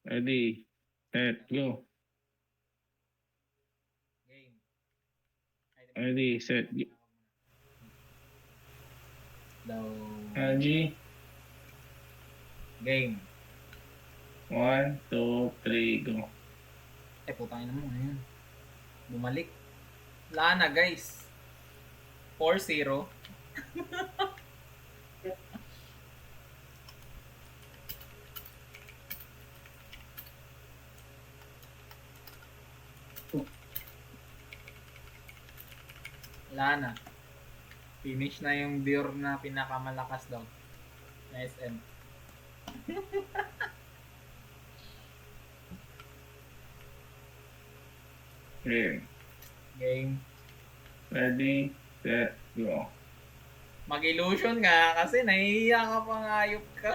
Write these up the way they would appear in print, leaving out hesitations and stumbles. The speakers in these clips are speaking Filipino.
Ready, set, go. Game. Ready, set, go. Daw. LG, Game. 1, 2, 3, go. Putang ina mo. Ayan. Bumalik. Wala na, guys. 4-0. Wala na. Finish na yung Dior na pinakamalakas daw. Na SM. Game. Game. Ready, set, go. Mag-illusion ka kasi nahihiya ka pa ngayop ka.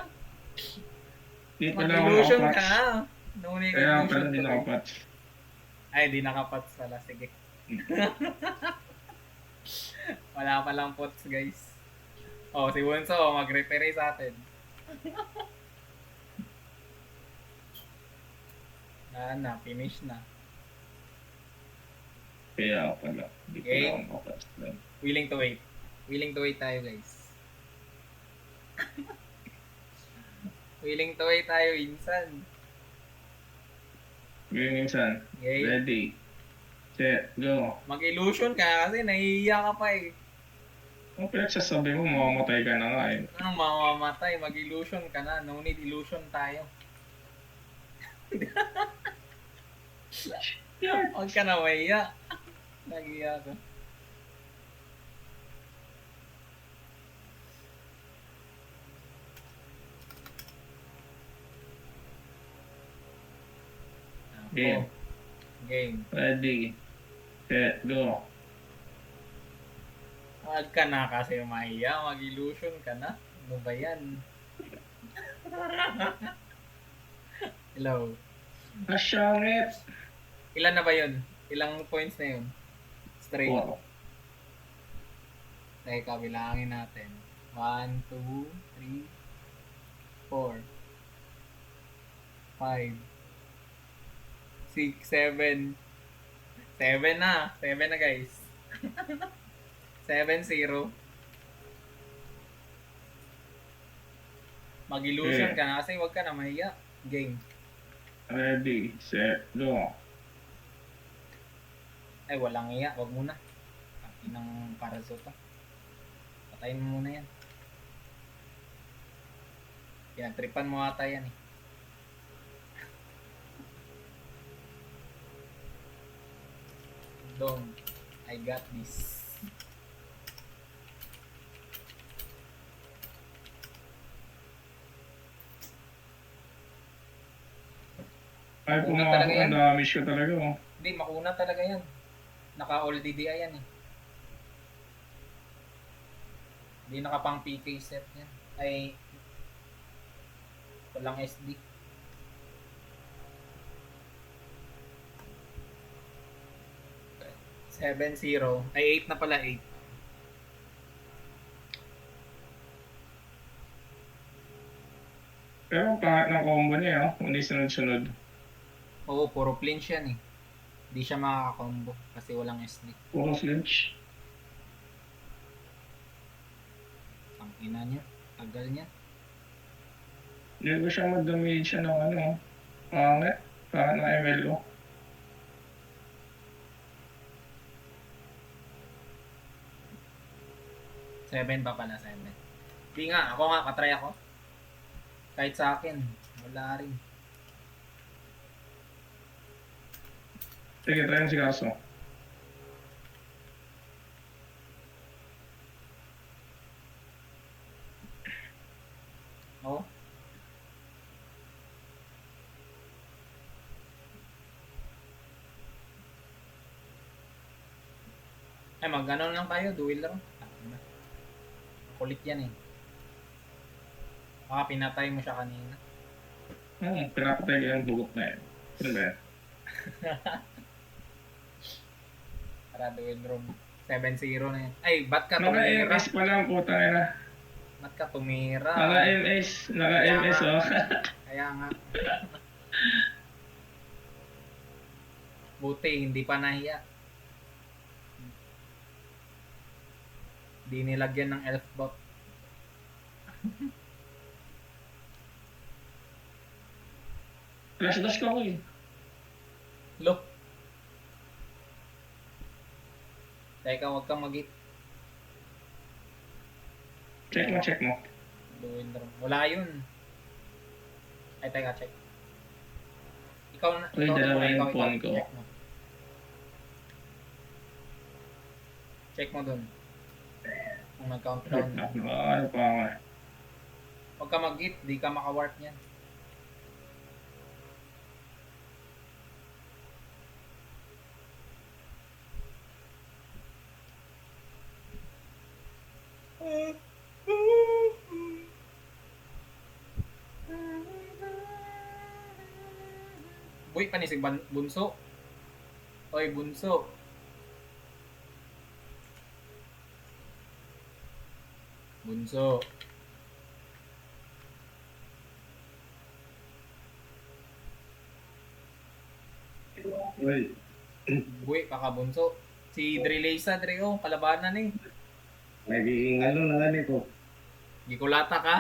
Dito lang ako Mag-illusion ka. nakapatch. Nung Kaya ako pala illusion hindi ko. nakapatch. Ay, di nakapats pala. Sige. Wala palang pots, guys. Oh, si Wonso, mag-referee sa atin. Na, finish na. Kaya ako pala. Dito lang ako nakapatch. Willing to wait. Willing to wait tayo, guys. Willing to wait tayo, insan. Game minsan. Okay. Ready, set, go. Mag-illusion ka kasi nahihiya ka pa eh. Kung pinagsasabi mo, mamamatay ka na nga eh. Anong mamamatay? Mag-illusion ka na. No need illusion tayo. Huwag ka na mahiya. Nahiya ka. Game. Game. Ready, set, go. Huwag ka na kasi mahiya. Mag-illusion ka na. Ano ba yan? Hello. Asyangit! Ilan na ba yun? Ilang points na yun? Straight. 4. Teka, bilangin natin. 1, 2, 3, 4, 5, 6, 7. 7 na. 7 na, guys. 7-0. Mag-illusion ka na kasi huwag ka na mahiya. Game. Ready, set, go. Ay, walang iya. Huwag muna. Pati ng Parasota. Patayin mo muna yan. Pinatripan mo ata yan eh. Dong. I got this. Ay, Una pumako, talaga yan. ang dami siya talaga oh. Hindi, makuna talaga yan. Naka-all DDI yan eh. Hindi nakapang PK set yan. Ay, walang SD. Seven zero. Ay, 8 na pala, 8. Pero ang pangit ng combo niya oh, hindi sunod-sunod. Oo, puro flinch yan eh. Hindi siya makaka-combo kasi walang SD. Puro flinch. Ang ina niya. Tagal niya. Hindi ko siya mag-damage siya ng ano oh. Pangit. Pangit ng MLO. Seven pa pala, 7. Hindi nga, ako nga, katry ako. Kahit sa akin, wala rin. Sige, try si Kaso. Oo. Ay, mag-ganon lang tayo, duel lang. Kulit yan eh. Baka pinatay mo siya kanina. Pinapatay ko yung bugok na yan. Ano ba yan? Para duel room. 7-0 na yan. Ay, ba't ka Mga tumira? MS pa lang, putang ina. Ba't ka tumira? Naka-MS oh. Kaya nga. Buti, hindi pa nahiya. Hindi nilagyan ng elf bot. Flash dash ko ako eh. Look. Teka, huwag kang mag-hit. Check mo, check mo. Wala yun. Ay, teka, check. Ikaw na, Uy, dalawa yung phone ko. Check mo. Check mo dun. Kung nag-countdown. Ano pa nga. Huwag ka mag-hit, di ka maka-warp niyan. Uy, panisig bunso. Oy, bunso. Bunso. Uy, Uy, kakabunso. Si Drilesa, Dreo, kalabanan eh. nagiging ano na nga nito. Gikulata ka?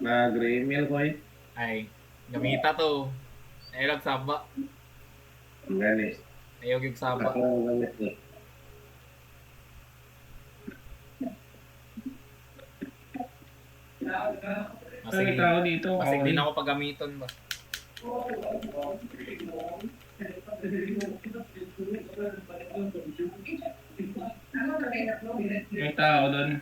Nag-email ko eh. Ay, gamita to. Ayaw saba. Ang ganis. Ayaw yung saba. Ako ang gamit eh. Ay, tao dito. Masig Okay. din ako paggamiton ba? May tao doon.